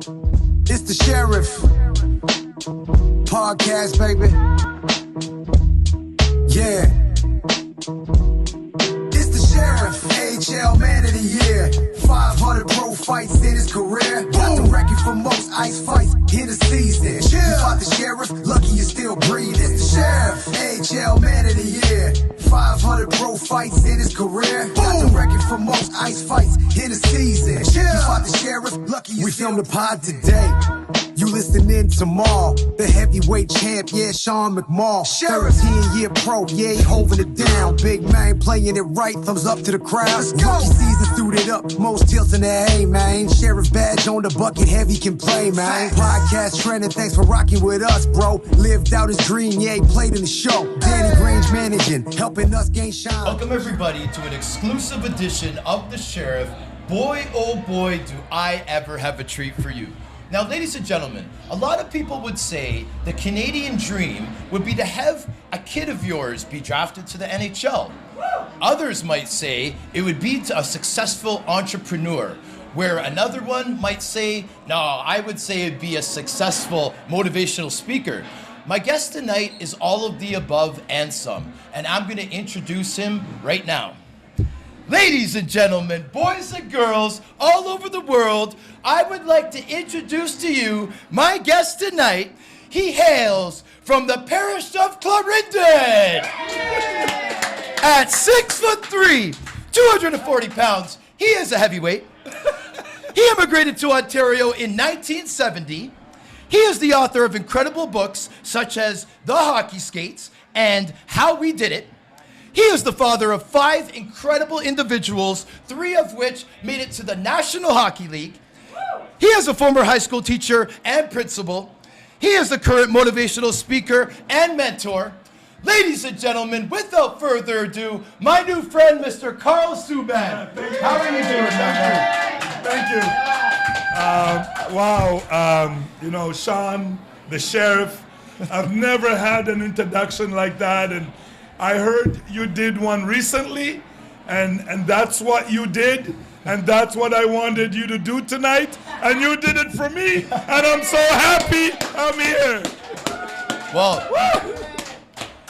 It's the Sheriff Podcast, baby. Yeah. It's the Sheriff, AHL Man of the Year. 500 pro fights in his career. Got the record for most ice fights in the season. You fought the Sheriff, lucky you're still breathing. It's the Sheriff, AHL Man of the Year. 500 pro fights in his career. Got the record for most ice fights in the season. You fought the Sheriff, lucky you still. We filmed the pod today. You listening tomorrow. The heavyweight champ, yeah, Sean McMahon. 13-year pro, yeah, he holding it down. Big man playing it right, thumbs up to the crowd. Rookie season, suited up, most tilts in the A, man. Sheriff badge on the bucket, heavy can play, man. Podcast trending, thanks for rocking with us, bro. Lived out his dream, yeah, he played in the show. Danny Grange managing, helping us gain shine. Welcome everybody to an exclusive edition of The Sheriff. Boy, oh boy, do I ever have a treat for you. Now, ladies and gentlemen, a lot of people would say the Canadian dream would be to have a kid of yours be drafted to the NHL. Others might say it would be to a successful entrepreneur, where another one might say, no, I would say it'd be a successful motivational speaker. My guest tonight is all of the above and some, and I'm going to introduce him right now. Ladies and gentlemen, boys and girls all over the world, I would like to introduce to you my guest tonight. He hails from the parish of Clarendon. At 6'3", 240 pounds, he is a heavyweight. He immigrated to Ontario in 1970. He is the author of incredible books such as The Hockey Skates and How We Did It. He is the father of 5 incredible individuals, 3 of which made it to the National Hockey League. He is a former high school teacher and principal. He is the current motivational speaker and mentor. Ladies and gentlemen, without further ado, my new friend, Mr. Karl Subban. How are you doing, Thank you. Wow, you know, Sean, the Sheriff, I've never had an introduction like that, and I heard you did one recently, and that's what you did, and that's what I wanted you to do tonight, and you did it for me, and I'm so happy I'm here. Well,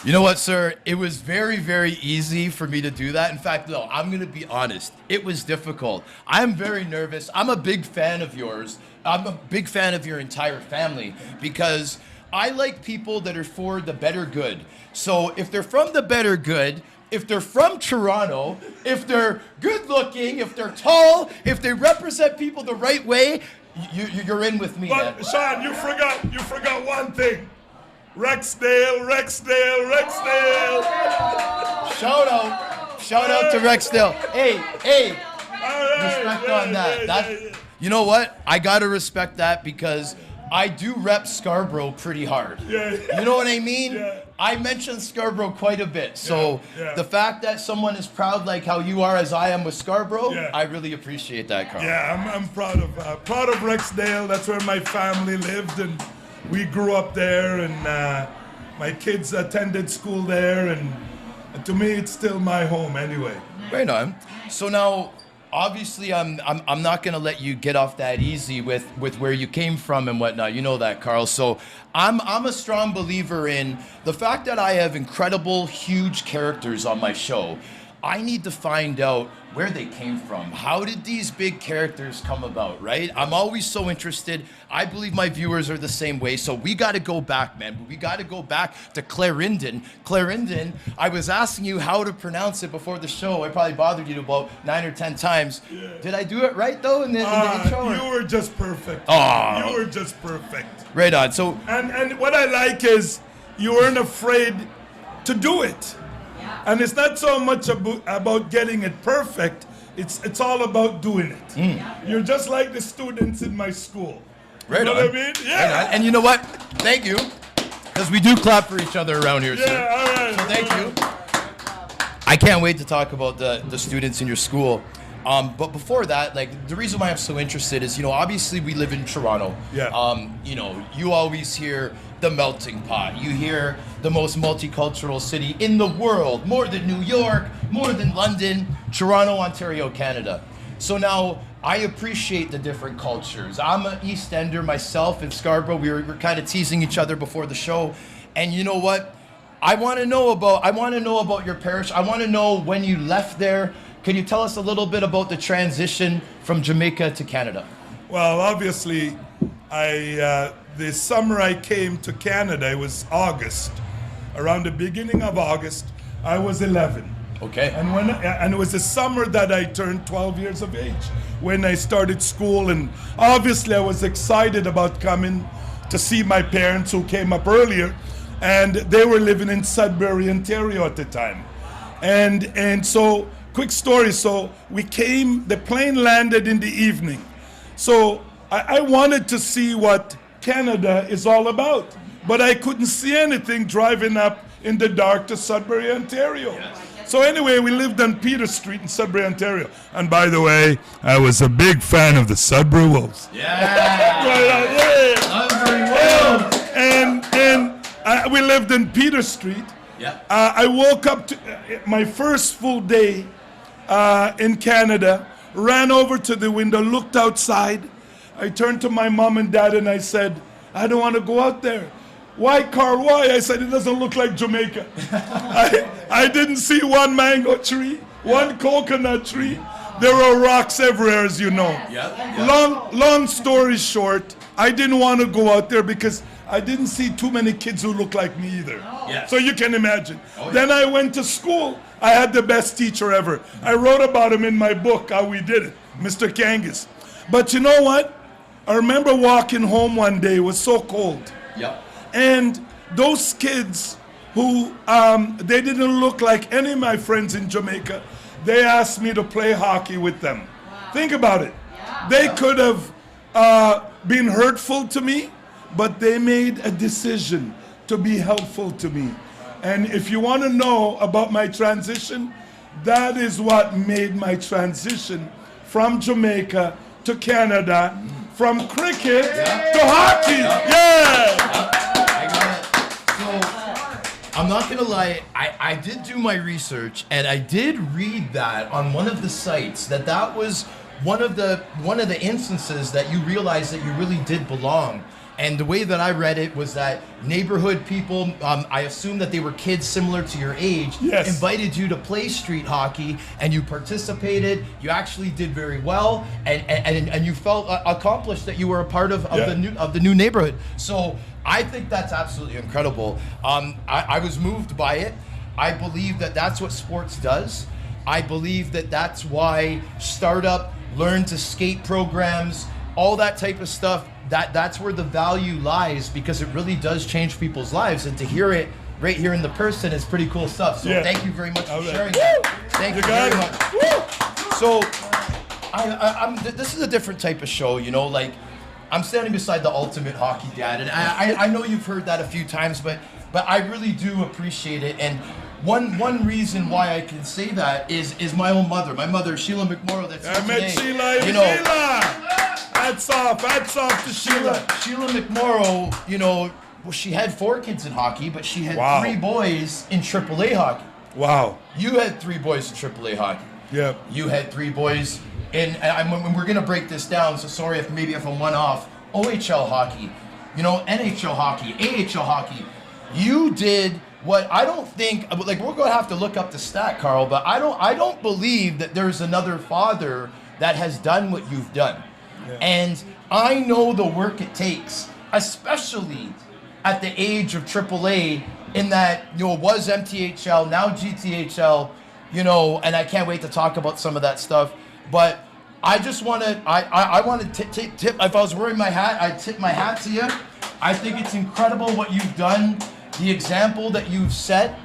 you know what, sir? It was very, very easy for me to do that. In fact, no, I'm going to be honest. It was difficult. I'm very nervous. I'm a big fan of yours. I'm a big fan of your entire family because I like people that are for the better good. So if they're from the better good, if they're from Toronto, if they're good looking, if they're tall, if they represent people the right way, you're in with me. But man. Sean, you forgot one thing. Rexdale. Shout out to Rexdale. Hey, respect on that. You know what? I gotta respect that because I do rep Scarborough pretty hard. Yeah. You know what I mean? Yeah. I mention Scarborough quite a bit. So Yeah. the fact that someone is proud like how you are as I am with Scarborough, Yeah. I really appreciate that, Karl. Yeah, I'm proud of Rexdale. That's where my family lived, and we grew up there, and my kids attended school there, and to me, it's still my home anyway. Right on. So now, obviously, I'm not gonna let you get off that easy with where you came from and whatnot. You know that, Karl. So I'm a strong believer in the fact that I have incredible, huge characters on my show. I need to find out where they came from. How did these big characters come about, right? I'm always so interested. I believe my viewers are the same way. So we got to go back, man. We got to go back to Clarendon. Clarendon, I was asking you how to pronounce it before the show. I probably bothered you about 9 or 10 times. Yeah. Did I do it right, though, in the intro? You were just perfect. Oh. You were just perfect. Right on. So, and what I like is you weren't afraid to do it. And it's not so much about getting it perfect, it's all about doing it. You're just like the students in my school. Right you know on. what I mean? Yeah. Right on. And you know what? Thank you. Because we do clap for each other around here, sir. Yeah, all right. So thank you. I can't wait to talk about the students in your school. But before that, like, the reason why I'm so interested is, obviously we live in Toronto. Yeah. You always hear the melting pot. You hear the most multicultural city in the world, more than New York, more than London, Toronto, Ontario, Canada. So now, I appreciate the different cultures. I'm an East Ender myself in Scarborough. We were kind of teasing each other before the show. And you know what? I want to know about your parish. I want to know when you left there. Can you tell us a little bit about the transition from Jamaica to Canada? Well, obviously, the summer I came to Canada, it was August. Around the beginning of August, I was 11. Okay. And it was the summer that I turned 12 years of age when I started school. And obviously, I was excited about coming to see my parents who came up earlier. And they were living in Sudbury, Ontario at the time. And so, quick story, so we came, the plane landed in the evening. So I wanted to see what Canada is all about, but I couldn't see anything driving up in the dark to Sudbury, Ontario. Yes. So anyway, we lived on Peter Street in Sudbury, Ontario. And by the way, I was a big fan of the Sudbury Wolves. Yeah! Sudbury Wolves! And we lived in Peter Street. Yeah. I woke up to my first full day in Canada, ran over to the window, looked outside. I turned to my mom and dad and I said, I don't want to go out there. Why, Carl, why? I said, it doesn't look like Jamaica. I didn't see one mango tree, one coconut tree. There are rocks everywhere, as you know. Long story short, I didn't want to go out there because I didn't see too many kids who look like me either. So you can imagine. Then I went to school. I had the best teacher ever. I wrote about him in my book, how we did it, Mr. Kangas. But you know what? I remember walking home one day, it was so cold. And those kids who, they didn't look like any of my friends in Jamaica, they asked me to play hockey with them. Think about it. They could have been hurtful to me, but they made a decision to be helpful to me. And if you want to know about my transition, that is what made my transition from Jamaica to Canada, from cricket to hockey. I got it. So, I'm not gonna lie, I did do my research and I did read that on one of the sites that was one of the instances that you realized that you really did belong. And the way that I read it was that neighborhood people, I assume that they were kids similar to your age, invited you to play street hockey, and you participated. You actually did very well, and you felt accomplished that you were a part of the new neighborhood. So I think that's absolutely incredible. I was moved by it. I believe that that's what sports does. I believe that that's why startup, learn to skate programs, all that type of stuff, that's where the value lies, because it really does change people's lives, and to hear it right here in the person is pretty cool stuff. So thank you very much for sharing that. Thank you very much. So this is a different type of show, you know, like I'm standing beside the ultimate hockey dad, and I know you've heard that a few times, but I really do appreciate it. And one reason why I can say that is my own mother. My mother, Sheila McMorrow, that's here today. I met Sheila. You know, Sheila. Hats off to Sheila. Sheila McMorrow, you know, well, she had 4 kids in hockey, but she had 3 boys in AAA hockey. Wow. You had 3 boys in AAA hockey. Yeah. You had 3 boys in, and we're gonna break this down, so sorry if I'm one off. OHL hockey, you know, NHL hockey, AHL hockey. You did what I don't think, like, we're gonna have to look up the stat, Carl, but I don't believe that there's another father that has done what you've done. And I know the work it takes, especially at the age of AAA, in that, you know, it was MTHL, now GTHL, you know, and I can't wait to talk about some of that stuff. But I just want to, I want to tip, if I was wearing my hat, I'd tip my hat to you. I think it's incredible what you've done, the example that you've set,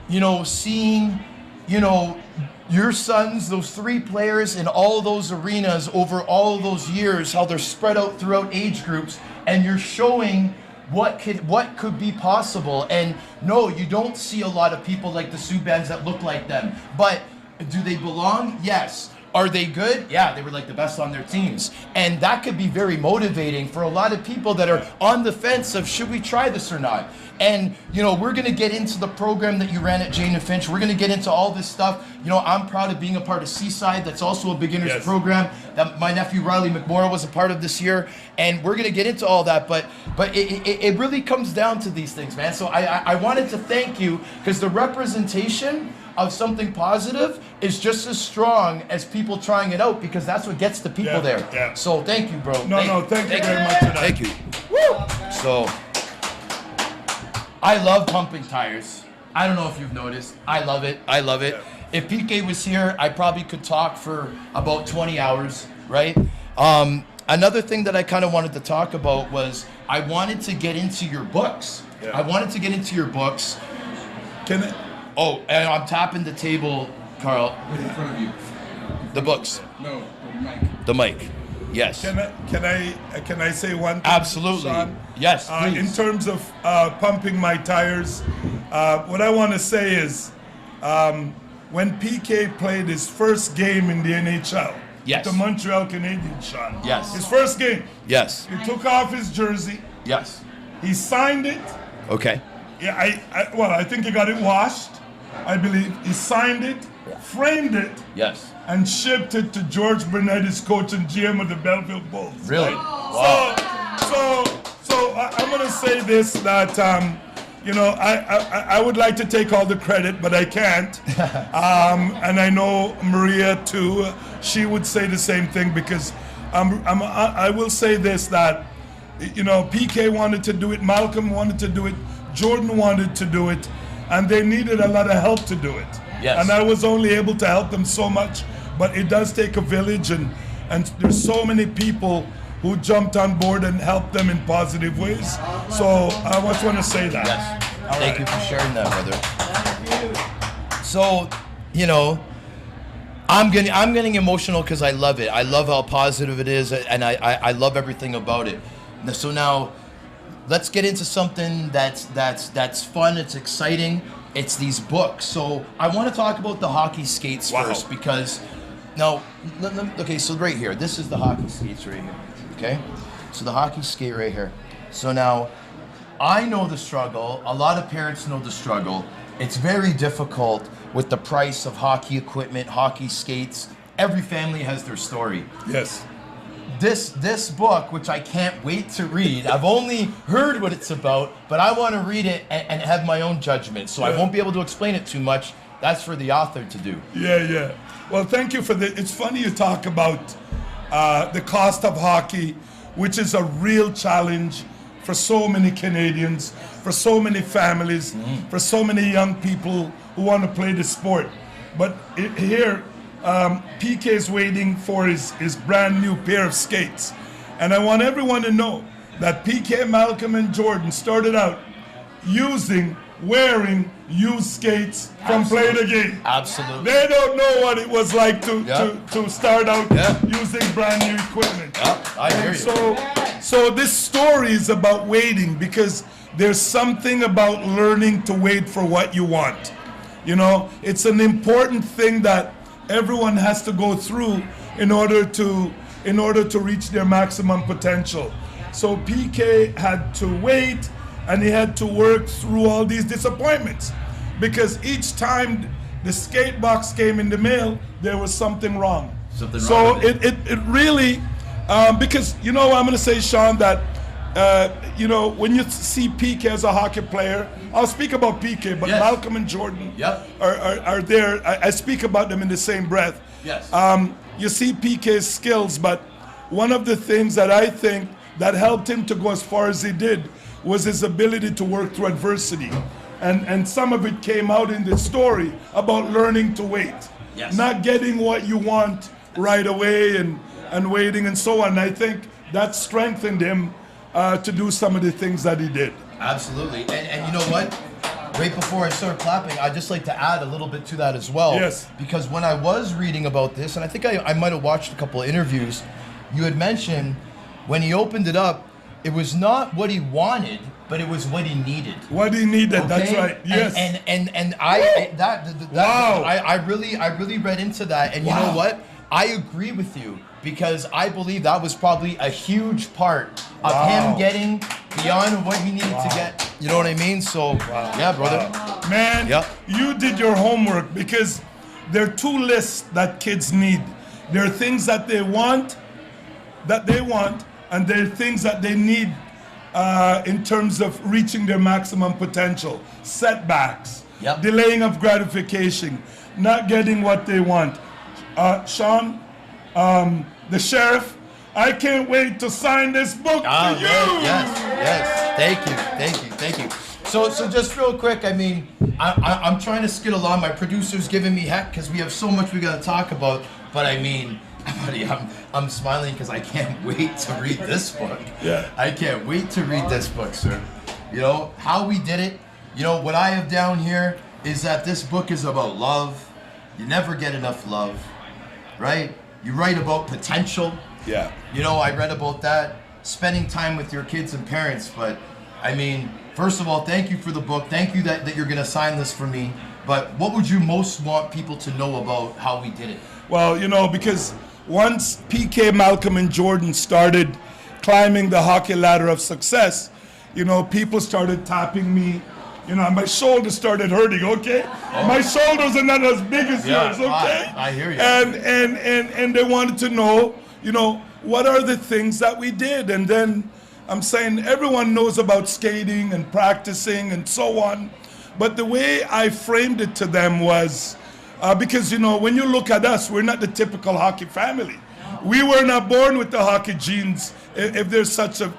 you know, seeing, you know, your sons, those 3 players in all those arenas over all those years, how they're spread out throughout age groups, and you're showing what could be possible. And no, you don't see a lot of people like the Subbans that look like them. But do they belong? Yes. Are they good? Yeah, they were like the best on their teams. And that could be very motivating for a lot of people that are on the fence of, should we try this or not? And, you know, we're going to get into the program that you ran at Jane and Finch. We're going to get into all this stuff. You know, I'm proud of being a part of Seaside. That's also a beginner's program that my nephew Riley McMorrow was a part of this year. And we're going to get into all that. But it really comes down to these things, man. So I wanted to thank you because the representation of something positive is just as strong as people trying it out, because that's what gets the people there. Yeah. So thank you, bro. Thank you very much for that. Thank you. Woo! So I love pumping tires. I don't know if you've noticed. I love it. I love it. Yeah. If PK was here, I probably could talk for about 20 hours, right? Another thing that I kind of wanted to talk about was I wanted to get into your books. Yeah. I wanted to get into your books. Can I? Oh, and I'm tapping the table, Carl. What's in front of you? The books. No, the mic. The mic. Yes. Can I say one thing? Absolutely. Sean? Yes, please. In terms of pumping my tires, what I want to say is when PK played his first game in the NHL, Yes. the Montreal Canadiens, Sean. Yes. His first game. Yes. He took off his jersey. Yes. He signed it. Okay. Yeah, I think he got it washed. I believe he signed it, framed it, Yes. and shipped it to George Burnett, his coach and GM of the Belleville Bulls. Really? Right? Wow. So I'm gonna say this, that you know, I would like to take all the credit, but I can't. And I know Maria too. She would say the same thing, because I will say this, that you know, PK wanted to do it, Malcolm wanted to do it, Jordan wanted to do it, and they needed a lot of help to do it. Yes. And I was only able to help them so much, but it does take a village, and there's so many people who jumped on board and helped them in positive ways. So I just want to say that. Yes. All Thank right. you for sharing that, brother. So, you know, I'm getting emotional because I love it. I love how positive it is, and I love everything about it. So now, let's get into something that's fun. It's exciting. It's these books. So I want to talk about the hockey skates first, because now, okay. So right here, this is the hockey skates right here. Okay, so the hockey skate right here. So now, I know the struggle. A lot of parents know the struggle. It's very difficult with the price of hockey equipment, hockey skates. Every family has their story. Yes. This book, which I can't wait to read, I've only heard what it's about, but I want to read it and have my own judgment. So I won't be able to explain it too much. That's for the author to do. Yeah. Well, thank you for that. It's funny you talk about the cost of hockey, which is a real challenge for so many Canadians, for so many families, for so many young people who want to play the sport. But here, PK is waiting for his brand new pair of skates. And I want everyone to know that PK, Malcolm, and Jordan started out wearing used skates from Play the Game. Absolutely. They don't know what it was like to start out using brand new equipment. I hear you. So this story is about waiting, because there's something about learning to wait for what you want. You know, it's an important thing that everyone has to go through in order to reach their maximum potential. So PK had to wait, and he had to work through all these disappointments, because each time the skate box came in the mail, there was something wrong. So it really, because, you know, I'm going to say, Sean, that you know, when you see PK as a hockey player, I'll speak about PK, but Malcolm and Jordan are there. I speak about them in the same breath. Yes. You see PK's skills, but one of the things that I think that helped him to go as far as he did was his ability to work through adversity. And some of it came out in the story about learning to wait. Yes. Not getting what you want right away and waiting and so on. I think that strengthened him to do some of the things that he did. Absolutely. And you know what? Right before I start clapping, I'd just like to add a little bit to that as well. Yes. Because when I was reading about this, and I think I might have watched a couple of interviews, you had mentioned when he opened it up, it was not what he wanted, but it was what he needed. What he needed, Okay? that's right. Yes. And I really read into that, and you know what? I agree with you, because I believe that was probably a huge part of him getting beyond what he needed to get. You know what I mean? So, yeah, brother. Man, Yep. you did your homework because there are two lists that kids need. There are things that they want, and there are things that they need in terms of reaching their maximum potential. Setbacks, Yep. delaying of gratification, not getting what they want. Sean, the sheriff, I can't wait to sign this book to you. Yes. Thank you. So just real quick, I mean, I'm trying to skid along. My producer's giving me heck because we have so much we got to talk about. But I mean, buddy, I'm smiling because I can't wait to read this book. Yeah. I can't wait to read this book, sir. You know, how we did it. You know, what I have down here is that this book is about love. You never get enough love, right? You write about potential. Yeah. You know, I read about that, spending time with your kids and parents. But, I mean, first of all, thank you for the book. Thank you that you're going to sign this for me. But what would you most want people to know about how we did it? Well, you know, because once PK, Malcolm, and Jordan started climbing the hockey ladder of success, you know, people started tapping me. You know, my shoulders started hurting, okay? My shoulders are not as big as yours, okay? I hear you. And they wanted to know, you know, what are the things that we did? And then I'm saying everyone knows about skating and practicing and so on. But the way I framed it to them was, because, you know, when you look at us, we're not the typical hockey family. We were not born with the hockey genes, if there's such of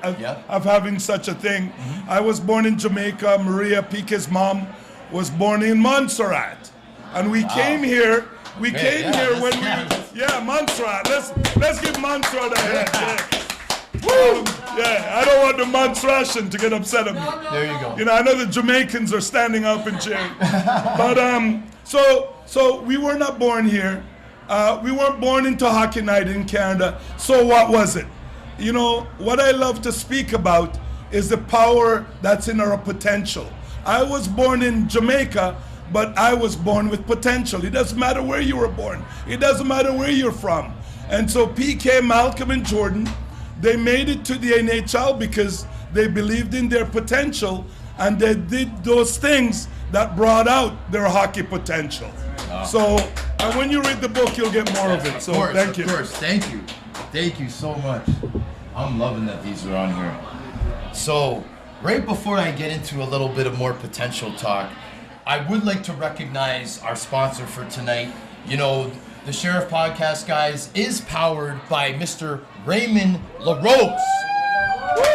having such a thing. I was born in Jamaica. Maria, PK's mom, was born in Montserrat. And we came here, when Montserrat. Let's give Montserrat a hand. Woo! Yeah, I don't want the Montserratian to get upset at me. There you go. You know, I know the Jamaicans are standing up and cheering. But so we were not born here. We weren't born into Hockey Night in Canada. So what was it? You know, what I love to speak about is the power that's in our potential. I was born in Jamaica, but I was born with potential. It doesn't matter where you were born. It doesn't matter where you're from. And so PK, Malcolm, and Jordan, they made it to the NHL because they believed in their potential and they did those things that brought out their hockey potential. So, and when you read the book, you'll get more of it. So, thank you. Of course, thank you. Thank you so much. I'm loving that these are on here. So, right before I get into a little bit of more potential talk, I would like to recognize our sponsor for tonight. You know, the Sheriff Podcast, guys, is powered by Mr. Raymond LaRose.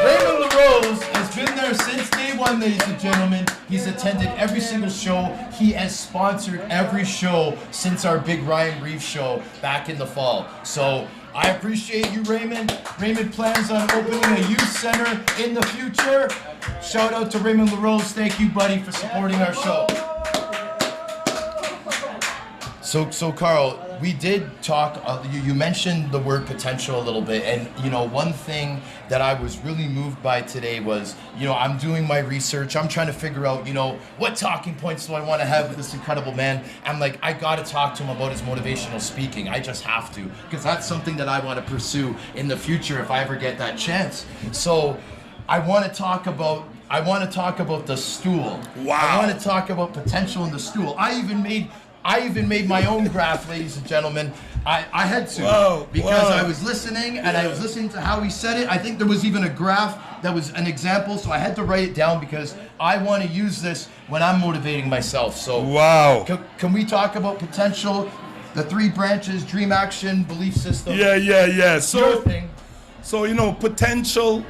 Raymond LaRose has been there since day one, ladies and gentlemen. He's attended every single show. He has sponsored every show since our big Ryan Reeves show back in the fall. So I appreciate you, Raymond. Raymond plans on opening a youth center in the future. Shout out to Raymond LaRose. Thank you, buddy, for supporting our show. So Karl, we did talk, you mentioned the word potential a little bit, and you know, one thing that I was really moved by today was, you know, I'm doing my research, I'm trying to figure out, you know, what talking points do I want to have with this incredible man. I'm like, I gotta talk to him about his motivational speaking. I just have to, because that's something that I want to pursue in the future if I ever get that chance. So I want to talk about the stool. Wow. I want to talk about potential in the stool. I even made my own graph, ladies and gentlemen. I had to, because I was listening, and I was listening to how he said it. I think there was even a graph that was an example, so I had to write it down because I want to use this when I'm motivating myself. So, can we talk about potential, the three branches, dream, action, belief system? Yeah. So, you know, potential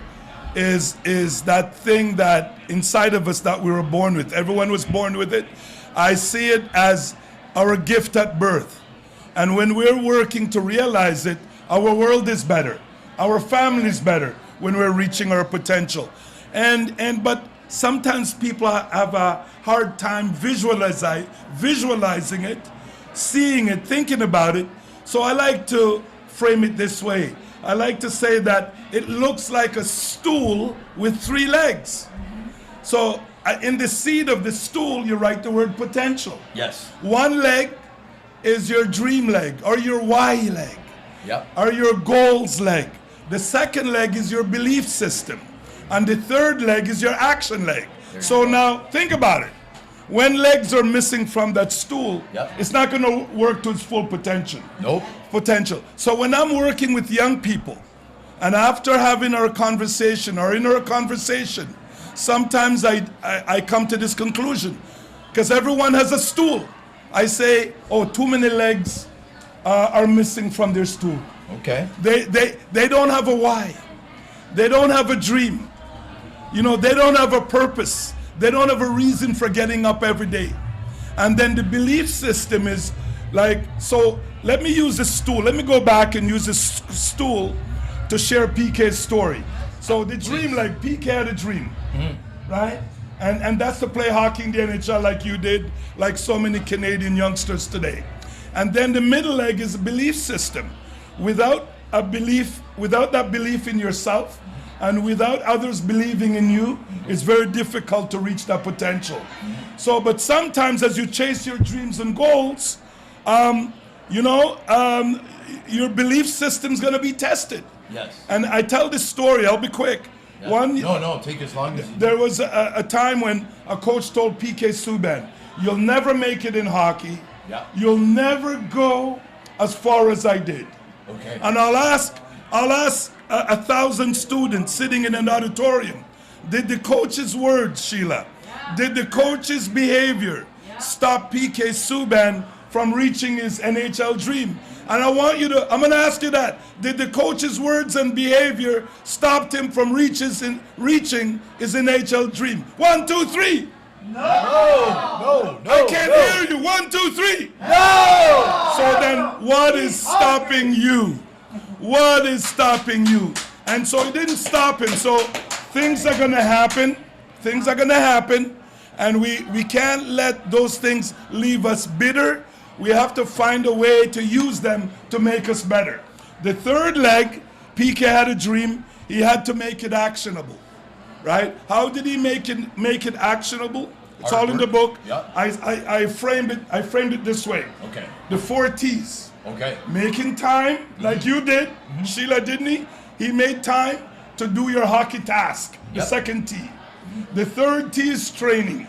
is that thing that inside of us that we were born with. Everyone was born with it. I see it as our gift at birth. And when we're working to realize it, our world is better. Our family is better when we're reaching our potential. But sometimes people have a hard time visualizing it, seeing it, thinking about it. So I like to frame it this way. I like to say that it looks like a stool with 3 legs. So in the seed of the stool, you write the word potential. Yes. One leg is your dream leg, or your why leg, or your goals leg. The second leg is your belief system. And the third leg is your action leg. So now, think about it. When legs are missing from that stool, Yep. it's not going to work to its full potential. Nope. So when I'm working with young people, and after having our conversation or in our conversation, sometimes I come to this conclusion, because everyone has a stool. I say, oh, too many legs are missing from their stool. Okay. They don't have a why. They don't have a dream. You know, they don't have a purpose. They don't have a reason for getting up every day. And then the belief system is like, so let me use this stool. Let me go back and use this stool to share PK's story. So the dream, like PK had a dream, right? And that's to play hockey in the NHL like you did, like so many Canadian youngsters today. And then the middle leg is a belief system. Without that belief in yourself, and without others believing in you, it's very difficult to reach that potential. So, but sometimes as you chase your dreams and goals, your belief system's gonna be tested. Yes. And I tell this story, I'll be quick. Yeah. No, take as long as you There was a time when a coach told PK Subban, you'll never make it in hockey. Yeah. You'll never go as far as I did. Okay. And I'll ask 1,000 students sitting in an auditorium, did the coach's words, Sheila, did the coach's behavior stop PK Subban from reaching his NHL dream? And I'm going to ask you that. Did the coach's words and behavior stop him from reaching his NHL dream? 1, 2, 3. No. I can't hear you. 1, 2, 3. No. So then what is stopping you? What is stopping you? And so it didn't stop him. So things are going to happen. Things are going to happen. And we can't let those things leave us bitter. We have to find a way to use them to make us better. The third leg, PK had a dream. He had to make it actionable, right? How did he make it actionable? It's all in the book. Yeah. I framed it this way. Okay. The 4 T's. Okay. Making time, like you did, Sheila, didn't he? He made time to do your hockey task. The Yep. second T. The third T is training.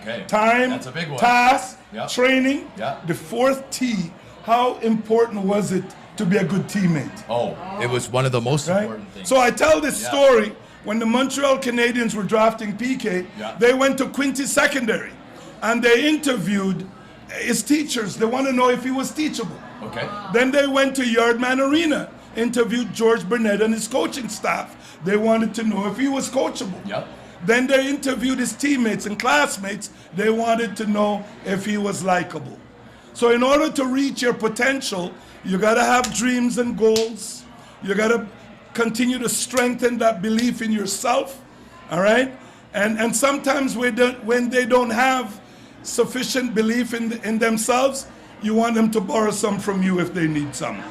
Okay. Time, That's a big one. task, Yep. training. Yep. The fourth T, how important was it to be a good teammate? Oh, it was one of the most Right? important things. So I tell this Yeah. story, when the Montreal Canadiens were drafting PK, Yeah. they went to Quinty Secondary and they interviewed his teachers. They want to know if he was teachable. Okay. Then they went to Yardman Arena, interviewed George Burnett and his coaching staff. They wanted to know if he was coachable. Yep. Then they interviewed his teammates and classmates. They wanted to know if he was likable. So in order to reach your potential, you got to have dreams and goals. You got to continue to strengthen that belief in yourself, all right? And sometimes when they don't have sufficient belief in themselves, you want them to borrow some from you if they need some.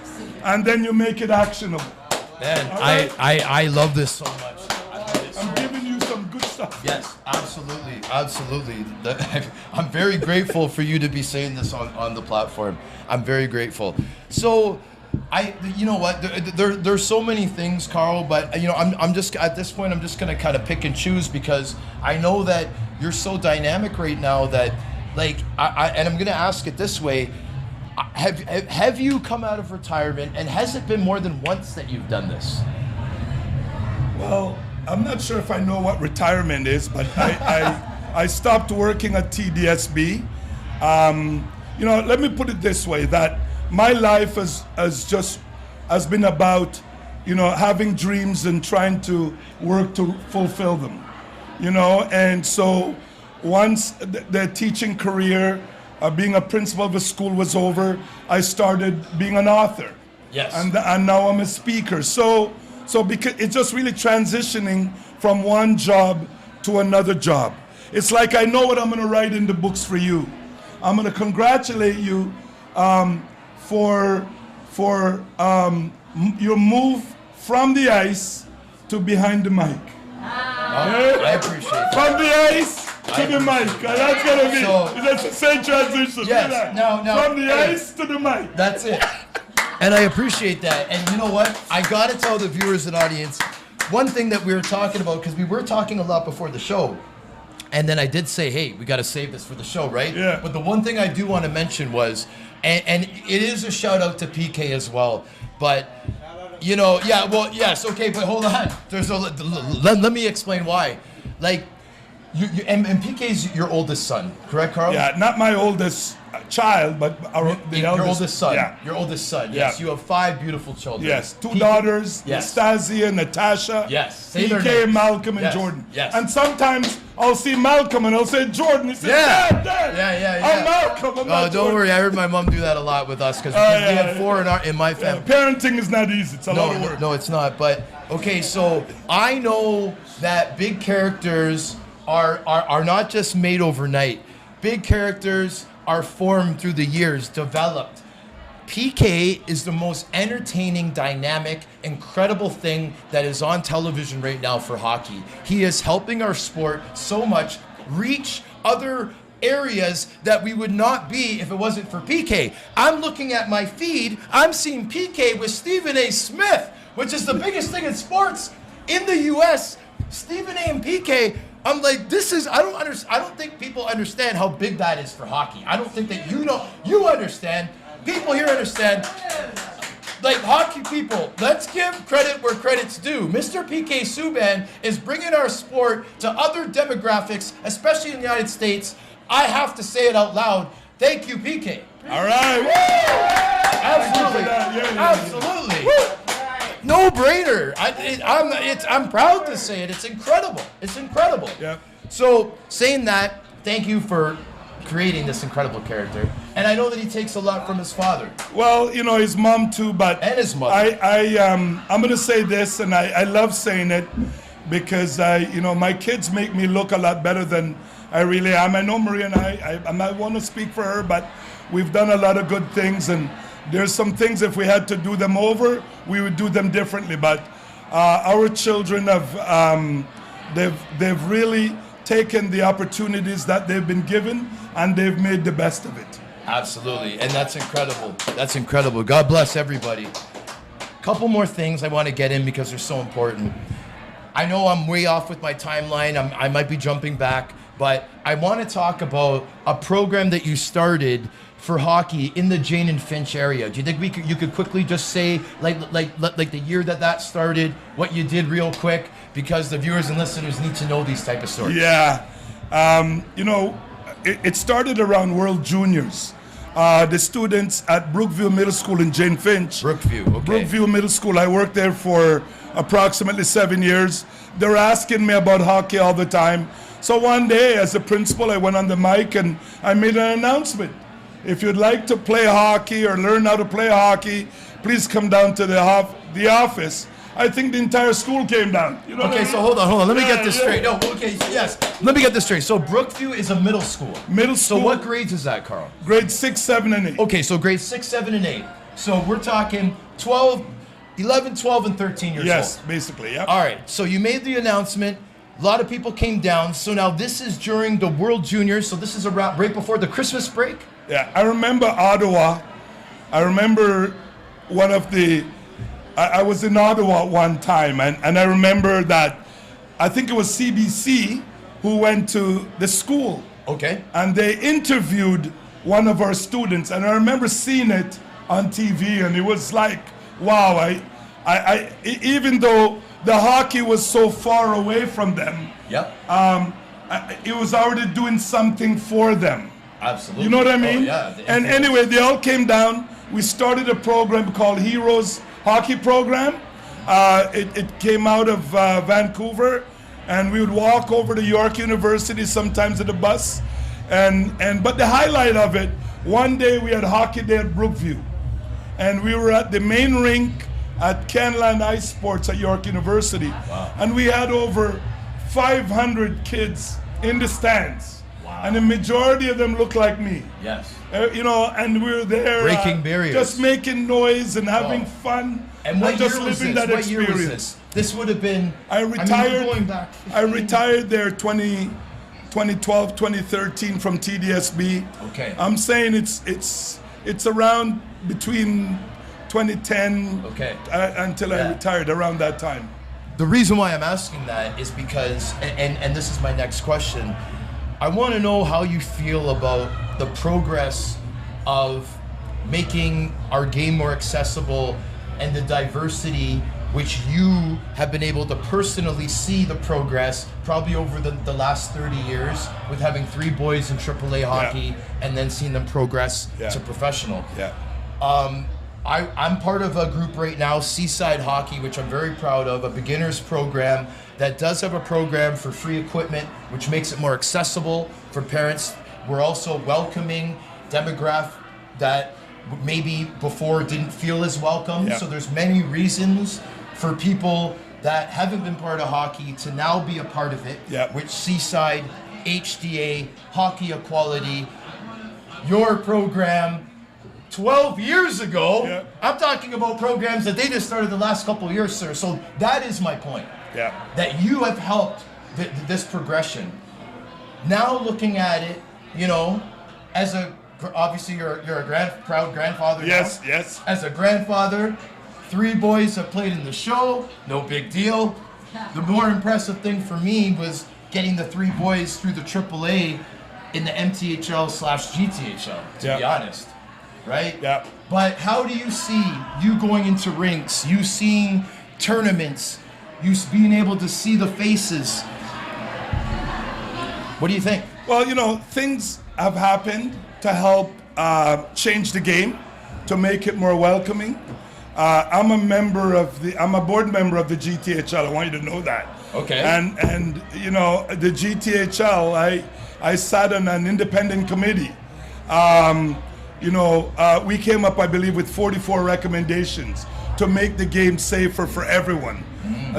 And then you make it actionable. Man, All right? I love this so much. I love this so I'm much. giving you some good stuff. Yes, absolutely, absolutely. I'm very grateful for you to be saying this on the platform. I'm very grateful. So, you know what? There's so many things, Karl, but I'm just at this point. I'm just gonna kind of pick and choose because I know that you're so dynamic right now that, like, and I'm gonna ask it this way. Have you come out of retirement, and has it been more than once that you've done this? Well, I'm not sure if I know what retirement is, but I stopped working at TDSB. Let me put it this way, that my life has been about, having dreams and trying to work to fulfill them, and so once the teaching career, being a principal of a school was over, I started being an author. Yes. And now I'm a speaker. So because it's just really transitioning from one job to another job. It's like I know what I'm going to write in the books for you. I'm going to congratulate you for your move from the ice to behind the mic. I appreciate that. From the ice to the mic. That's going to be that's the same transition. Yes. No. From the ice to the mic. That's it. And I appreciate that. And you know what? I got to tell the viewers and audience one thing that we were talking about, because we were talking a lot before the show. And then I did say, hey, we got to save this for the show, right? Yeah. But the one thing I do want to mention was, and it is a shout out to PK as well, but yes, okay, but hold on. Let me explain why. Like, and PK's your oldest son, correct, Karl? Yeah, not my oldest child, but your oldest son. Yeah. Your oldest son. Yes, Yeah. you have 5 beautiful children. Yes, 2 daughters, Yes. Nastasia, Natasha, Yes, say their PK, names. Malcolm, and Yes, Jordan. yes. And sometimes I'll see Malcolm and I'll say Jordan. He says, Yeah. Dad, Yeah. I'm Malcolm. I'm Oh, not don't Jordan." worry. I heard my mom do that a lot with us because we yeah, have 4 in my family. Parenting is not easy. It's a lot of work. No, it's not. But okay, so I know that big characters are not just made overnight. Big characters are formed through the years, developed. PK is the most entertaining, dynamic, incredible thing that is on television right now for hockey. He is helping our sport so much reach other areas that we would not be if it wasn't for PK. I'm looking at my feed, I'm seeing PK with Stephen A. Smith, which is the biggest thing in sports in the US. Stephen A. and PK, I'm like, I don't think people understand how big that is for hockey. I don't think that you understand. People here understand. Like hockey people, let's give credit where credit's due. Mr. PK Subban is bringing our sport to other demographics, especially in the United States. I have to say it out loud. Thank you, PK. All right. Absolutely. Absolutely. No brainer. I'm proud to say it. It's incredible. It's incredible. Yeah. So saying that, thank you for creating this incredible character. And I know that he takes a lot from his father. Well, his mom too, but And his mother. I'm gonna say this, and I love saying it because my kids make me look a lot better than I really am. I know Maria and I want to speak for her, but we've done a lot of good things, and there's some things if we had to do them over, we would do them differently. But our children they've really taken the opportunities that they've been given, and they've made the best of it. Absolutely, and that's incredible. That's incredible. God bless everybody. Couple more things I want to get in because they're so important. I know I'm way off with my timeline. I might be jumping back, but I want to talk about a program that you started for hockey in the Jane and Finch area. Do you think you could quickly just say like the year that started, what you did real quick, because the viewers and listeners need to know these type of stories. Yeah, it started around World Juniors. The students at Brookview Middle School in Jane Finch. Brookview, okay. Brookview Middle School. I worked there for approximately 7 years. They're asking me about hockey all the time. So one day, as a principal, I went on the mic and I made an announcement. If you'd like to play hockey or learn how to play hockey, please come down to the office. I think the entire school came down. You know Okay, so hold on. Let me get this straight. No, okay, so yes. Let me get this straight. So Brookview is a middle school. Middle So school. what grades is that, Karl? Grades 6, 7, and 8. Okay, so grades 6, 7, and 8. So we're talking 11, 12, and 13 years Yes, old. basically, yeah. All right, so you made the announcement. A lot of people came down. So now this is during the World Juniors. So this is around right before the Christmas break. Yeah, I remember Ottawa. I remember I was in Ottawa one time, and I remember that I think it was CBC who went to the school. Okay. And they interviewed one of our students, and I remember seeing it on TV, and it was like, wow, even though the hockey was so far away from them, Yep. it was already doing something for them. Absolutely. You know what I mean? Oh, yeah. And anyway, they all came down. We started a program called Heroes Hockey Program. It came out of Vancouver, and we would walk over to York University sometimes in the bus. But the highlight of it, one day we had hockey day at Brookview, and we were at the main rink at Canland Ice Sports at York University. Wow. And we had over 500 kids in the stands. Wow. And the majority of them looked like me. Yes. And we were there Breaking barriers. just making noise and having Oh. fun. And what just year was living this? that What year was experience. this? This would have been. I retired. we're going back. I retired there 2012, 2013 from TDSB. Okay. I'm saying it's around between 2010 Okay. until I Yeah. retired around that time. The reason why I'm asking that is because, and this is my next question, I want to know how you feel about the progress of making our game more accessible and the diversity which you have been able to personally see the progress probably over the last 30 years with having 3 boys in AAA hockey and then seeing them progress to professional. Yeah. I'm part of a group right now, Seaside Hockey, which I'm very proud of, a beginners program that does have a program for free equipment, which makes it more accessible for parents. We're also welcoming demographic that maybe before didn't feel as welcome. Yeah. So there's many reasons for people that haven't been part of hockey to now be a part of it, which Seaside, HDA, Hockey Equality, your program, 12 years ago, I'm talking about programs that they just started the last couple of years, sir. So that is my point. That you have helped this progression. Now looking at it, you know, as a, obviously you're a proud grandfather. Yes, now. yes. As a grandfather, 3 boys have played in the show, no big deal. The more impressive thing for me was getting the 3 boys through the AAA in the MTHL/GTHL, to be honest. Right? Yeah. But how do you see you going into rinks, you seeing tournaments, you being able to see the faces? What do you think? Well, you know, things have happened to help change the game, to make it more welcoming. I'm a board member of the GTHL. I want you to know that. Okay. And you know, the GTHL, I sat on an independent committee. You know, we came up, I believe, with 44 recommendations to make the game safer for everyone,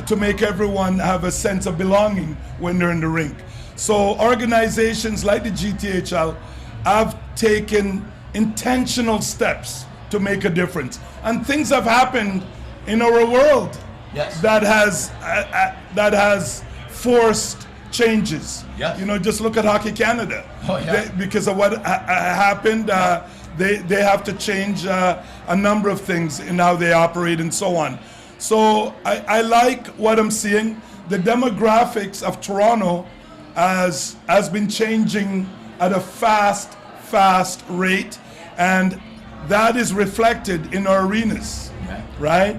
to make everyone have a sense of belonging when they're in the rink. So organizations like the GTHL have taken intentional steps to make a difference. And things have happened in our world that has forced changes. You know, just look at Hockey Canada. Because of what happened, they have to change a number of things in how they operate and so on. So I like what I'm seeing. The demographics of Toronto has been changing at a fast rate, and that is reflected in our arenas, right?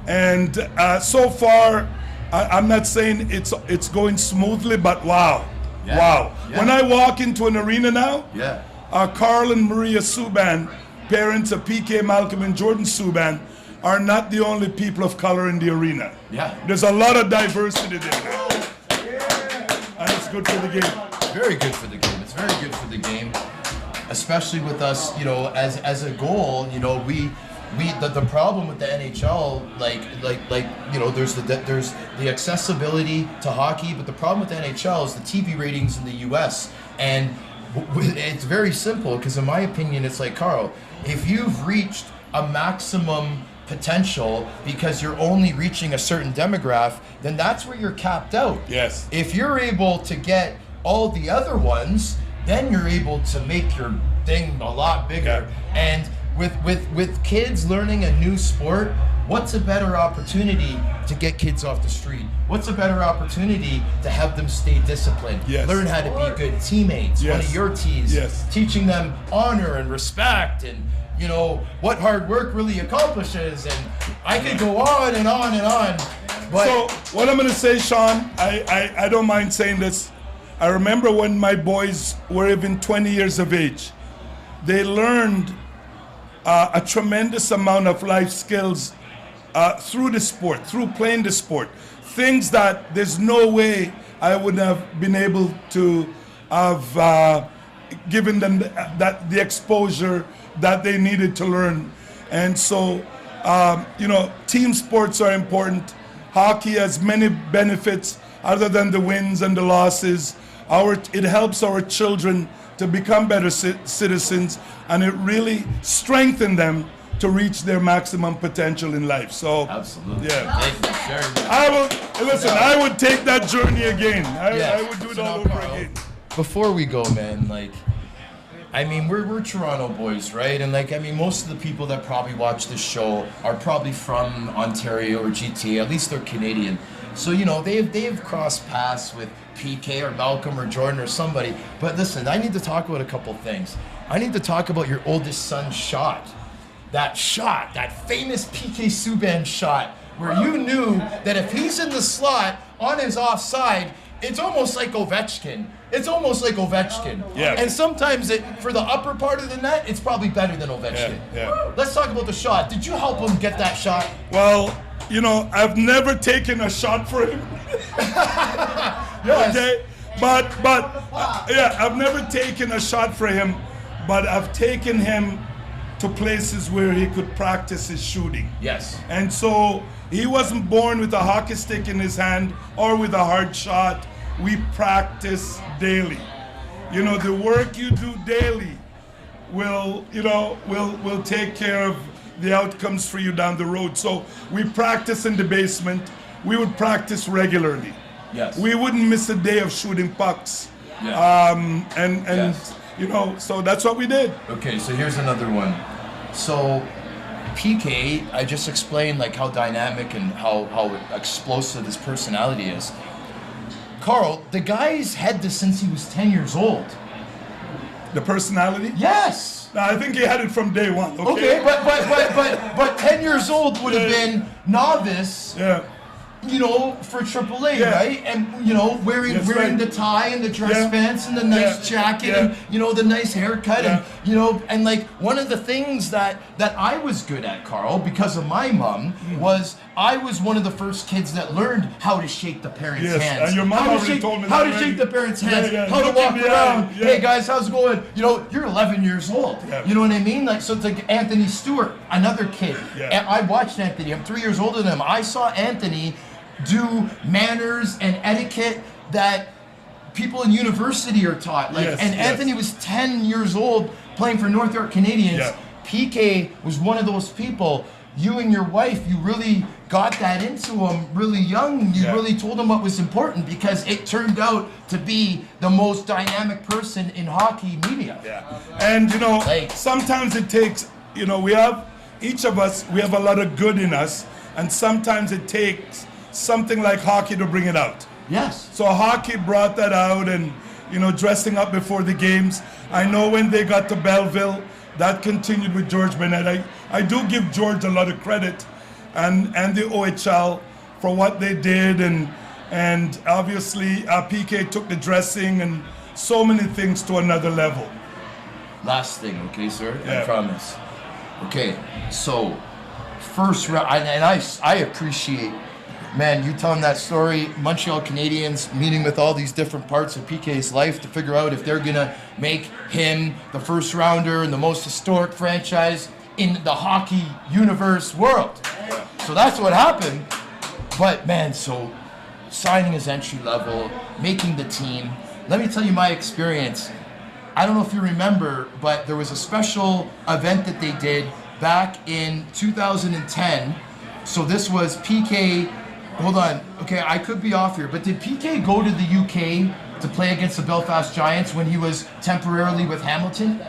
And so far, I'm not saying it's going smoothly, but wow. When I walk into an arena now, Karl and Maria Subban, parents of PK Malcolm and Jordan Subban, are not the only people of color in the arena. There's a lot of diversity there. And it's good for the game. Very good for the game. It's very good for the game, especially with us, you know, as a goal. You know, the problem with the NHL, like you know, there's the accessibility to hockey, but the problem with the NHL is the TV ratings in the U.S. and it's very simple, because in my opinion, it's like, Karl, if you've reached a maximum potential because you're only reaching a certain demographic, then that's where you're capped out. If you're able to get all the other ones, then you're able to make your thing a lot bigger. And with kids learning a new sport, what's a better opportunity to get kids off the street? What's a better opportunity to have them stay disciplined? Learn how to be good teammates. One of your T's. Teaching them honor and respect, and you know what hard work really accomplishes. And I could go on and on and on. But so what I'm gonna say, Sean, I don't mind saying this. I remember when my boys were even 20 years of age, they learned a tremendous amount of life skills through the sport, through playing the sport. Things that there's no way I would have been able to have given them the exposure that they needed to learn. And so, you know, team sports are important. Hockey has many benefits other than the wins and the losses. It helps our children to become better citizens, and it really strengthens them to reach their maximum potential in life. So, absolutely. Yeah. Thank you very much. I would take that journey again. I would do it all over again. Before we go, man, like, I mean, we're Toronto boys, right? And like, I mean, most of the people that probably watch this show are probably from Ontario or GTA, at least they're Canadian. So, you know, they've crossed paths with PK or Malcolm or Jordan or somebody. But listen, I need to talk about a couple things. I need to talk about your oldest son's shot. That famous PK Subban shot, where you knew that if he's in the slot on his offside, it's almost like Ovechkin. Yeah. And sometimes for the upper part of the net, it's probably better than Ovechkin. Yeah. Let's talk about the shot. Did you help him get that shot? Well, you know, I've never taken a shot for him. Yes. Okay, I've never taken a shot for him, but I've taken him to places where he could practice his shooting. Yes. And so he wasn't born with a hockey stick in his hand or with a hard shot. We practice daily. You know, the work you do daily will take care of the outcomes for you down the road. So we practice in the basement. We would practice regularly. Yes. We wouldn't miss a day of shooting pucks. Yeah. Yes. You know, so that's what we did. Okay, so here's another one. So PK, I just explained like how dynamic and how explosive his personality is. Karl, the guy's had this since he was 10 years old. The personality? Yes. No, I think he had it from day one. Okay, but 10 years old would have been novice. Yeah. You know, for AAA, Yeah. right? And you know, wearing right. the tie and the dress Yeah. pants and the nice jacket Yeah. and you know the nice haircut Yeah. and you know and like one of the things that I was good at, Karl, because of my mom, was I was one of the first kids that learned how to shake the parents' Yes, hands. and your mom how to already shake, told me how that to already. shake the parents' hands, Yeah. how to Look walk in the around. eye. Yeah. Hey guys, how's it going? You know, you're 11 years old. Yeah. You know what I mean? Like so, it's like Anthony Stewart, another kid. Yeah. And I watched Anthony. I'm 3 years older than him. I saw Anthony do manners and etiquette that people in university are taught. Like, Yes, and yes. Anthony was 10 years old playing for North York Canadians. Yeah. PK was one of those people. You and your wife, you really got that into him really young. You Yeah. really told him what was important because it turned out to be the most dynamic person in hockey media. Yeah. And you know, Like- sometimes it takes, you know, each of us, we have a lot of good in us, and sometimes it takes something like hockey to bring it out. Yes. So hockey brought that out, and you know, dressing up before the games. I know when they got to Belleville, that continued with George Bennett. I do give George a lot of credit, and the OHL for what they did, and obviously PK took the dressing and so many things to another level. Last thing, okay, sir? I Yeah. promise. Okay, so first round, and I appreciate, man, you telling that story, Montreal Canadiens meeting with all these different parts of PK's life to figure out if they're gonna make him the first rounder in the most historic franchise in the hockey universe world. So that's what happened. But man, so signing his entry level, making the team. Let me tell you my experience. I don't know if you remember, but there was a special event that they did back in 2010. So this was PK. Hold on. Okay, I could be off here, but did PK go to the UK to play against the Belfast Giants when he was temporarily with Hamilton?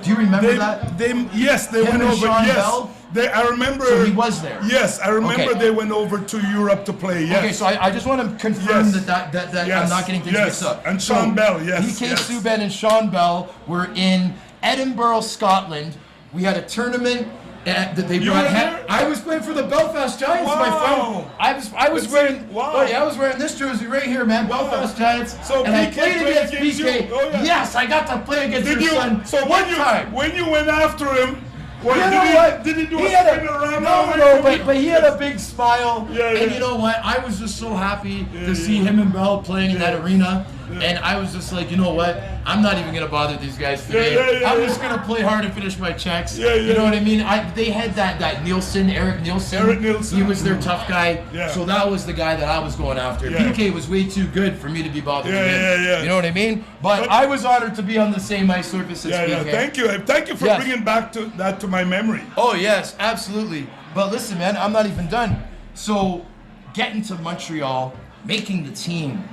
Do you remember that? Yes, they Him went and over. Sean Yes, Bell? I remember. So he was there. Yes, I remember Okay. they went over to Europe to play. Yes. Okay, so I just want to confirm Yes. that Yes. I'm not getting things Yes. mixed up. And Sean Bell, yes, PK yes. Subban and Sean Bell were in Edinburgh, Scotland. We had a tournament that they You brought. were there? I was playing for the Belfast Giants, my Wow. friend. I was Let's wearing. see. Wow. Buddy, I was wearing this jersey right here, man. Wow. Belfast Giants. So and I PK played played against against PK. you? Oh, yeah. Yes, I got to play against Did your you? son So one time. when you went after him, what, You did, know he, what? did he do He a had spin around? No, but he had a big smile. Yeah, And yeah. you know what? I was just so happy Yeah, to see yeah. him and Bell playing in that Yeah. arena. Yeah. And I was just like, you know what? I'm not even gonna bother these guys today. yeah, I'm yeah. just gonna play hard and finish my checks. Yeah, You yeah. know what I mean? They had that Nielsen, Eric Nielsen. Eric Nielsen. He was their tough guy. Yeah. So that was the guy that I was going after. Yeah. PK was way too good for me to be bothered Yeah, with him. yeah, yeah. You know what I mean? But I was honored to be on the same ice surface as Yeah, PK. yeah. Thank you for Yes. bringing back that to my memory. Oh yes, absolutely. But listen, man, I'm not even done. So, getting to Montreal, making the team,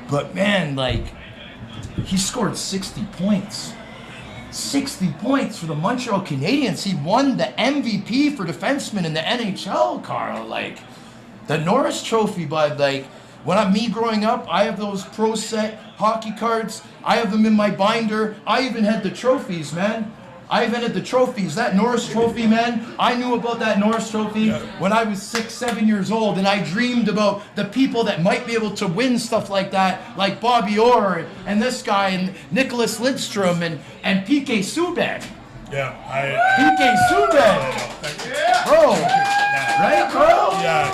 but man, like, he scored 60 points. 60 points for the Montreal Canadiens. He won the MVP for defensemen in the NHL, Karl. Like, The Norris Trophy, bud, like, when I'm me growing up, I have those pro set hockey cards. I have them in my binder. I even had the trophies, man. I even had the trophies. That Norris Trophy, man, I knew about that Norris Trophy when I was 6, 7 years old, and I dreamed about the people that might be able to win stuff like that, like Bobby Orr and this guy and Nicholas Lidstrom and PK Subban. Yeah, PK Subban. Bro, right, bro? Yeah,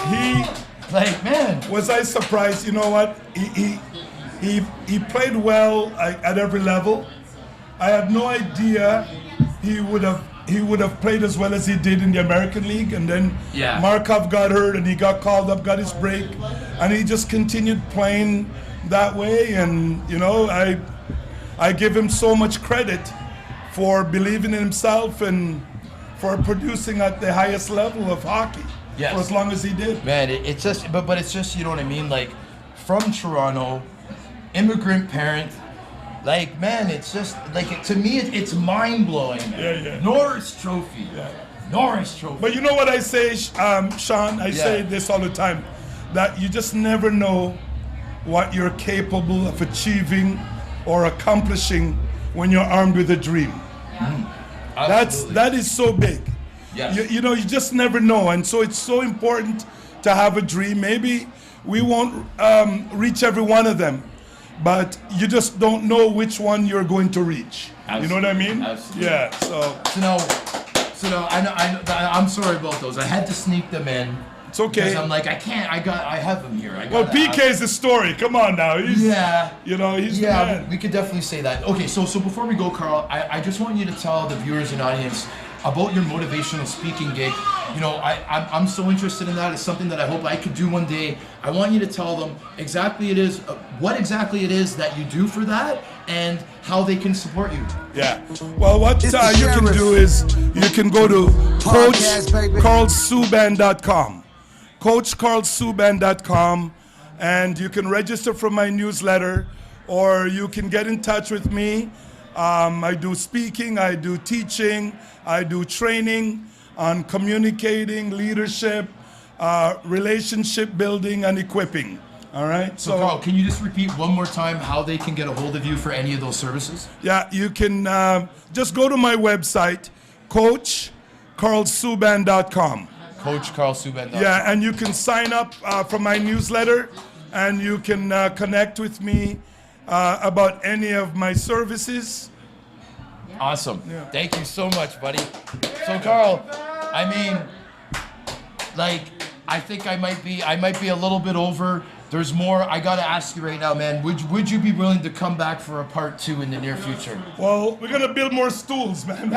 Like, man. was I surprised? You know what? He played well at every level. I had no idea he would have played as well as he did in the American League, and then Markov got hurt and he got called up, got his break, and he just continued playing that way. And you know, I give him so much credit for believing in himself and for producing at the highest level of hockey for as long as he did. Man, it's just, but it's just, you know what I mean? Like, from Toronto, immigrant parent, like, man, it's just, like, to me, it's mind-blowing, man. Yeah. Norris Trophy. Norris Trophy. But you know what I say, Sean? I say this all the time, that you just never know what you're capable of achieving or accomplishing when you're armed with a dream. That is so big. Yes. You know, you just never know, and so it's so important to have a dream. Maybe we won't reach every one of them, but you just don't know which one you're going to reach. Absolutely. You know what I mean? Absolutely. Yeah. So no, I'm sorry about those. I had to sneak them in. It's okay. Because I'm like, I have them here. Well, PK's the story. Come on now. He's, you know, he's the man. We could definitely say that. Okay, so before we go, Karl, I just want you to tell the viewers and audience about your motivational speaking gig. You know, I'm so interested in that. It's something that I hope I could do one day. I want you to tell them what exactly it is that you do for that and how they can support you. Yeah. Well, what you can do is you can go to CoachKarlSubban.com. CoachKarlSubban.com, and you can register for my newsletter, or you can get in touch with me. I do speaking, I do teaching, I do training on communicating, leadership, relationship building, and equipping. All right. So Karl, can you just repeat one more time how they can get a hold of you for any of those services? Yeah, you can just go to my website, CoachKarlSubban.com. CoachKarlSubban.com. Yeah, and you can sign up for my newsletter, and you can connect with me about any of my services. Awesome. Yeah. Thank you so much, buddy. So Karl, I mean, like, I think I might be a little bit over. There's more. I gotta ask you right now, man. Would you be willing to come back for a part 2 in the near future? Well, we're gonna build more stools, man.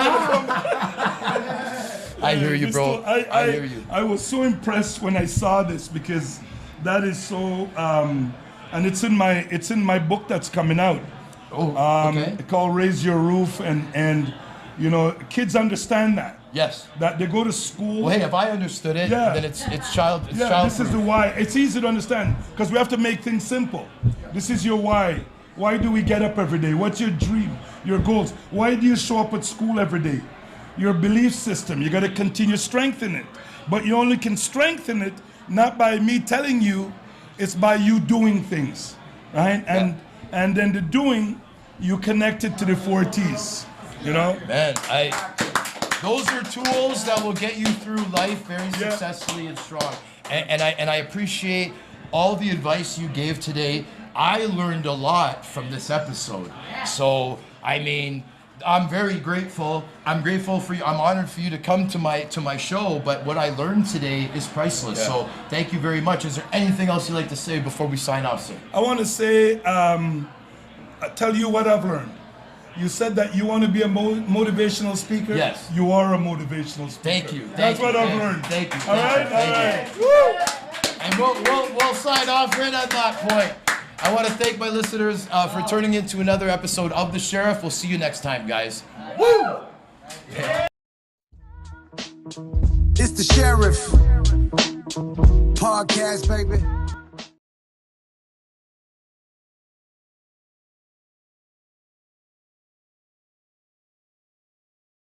I hear you, bro. I hear you. I was so impressed when I saw this, because that is so, and it's in my book that's coming out. Okay. Called Raise Your Roof, and you know, kids understand that. Yes. That they go to school. Well, hey, if I understood it, then it's child. This is the why. It's easy to understand, because we have to make things simple. This is your why. Why do we get up every day? What's your dream? Your goals? Why do you show up at school every day? Your belief system. You got to continue strengthening it, but you only can strengthen it not by me telling you. It's by you doing things, right? And then the doing, you connect it to the 4 T's. You know, man. Those are tools that will get you through life very successfully and strong. And I appreciate all the advice you gave today. I learned a lot from this episode. So, I mean, I'm very grateful. I'm grateful for you. I'm honored for you to come to my show. But what I learned today is priceless. Yeah. So thank you very much. Is there anything else you'd like to say before we sign off, sir? I want to say, tell you what I've learned. You said that you want to be a motivational speaker. Yes. You are a motivational speaker. Thank you. That's what I've learned. Thank you. All right. Woo! And we'll sign off right at that point. I want to thank my listeners for tuning in to another episode of The Sheriff. We'll see you next time, guys. Woo! Yeah. It's The Sheriff Podcast, baby.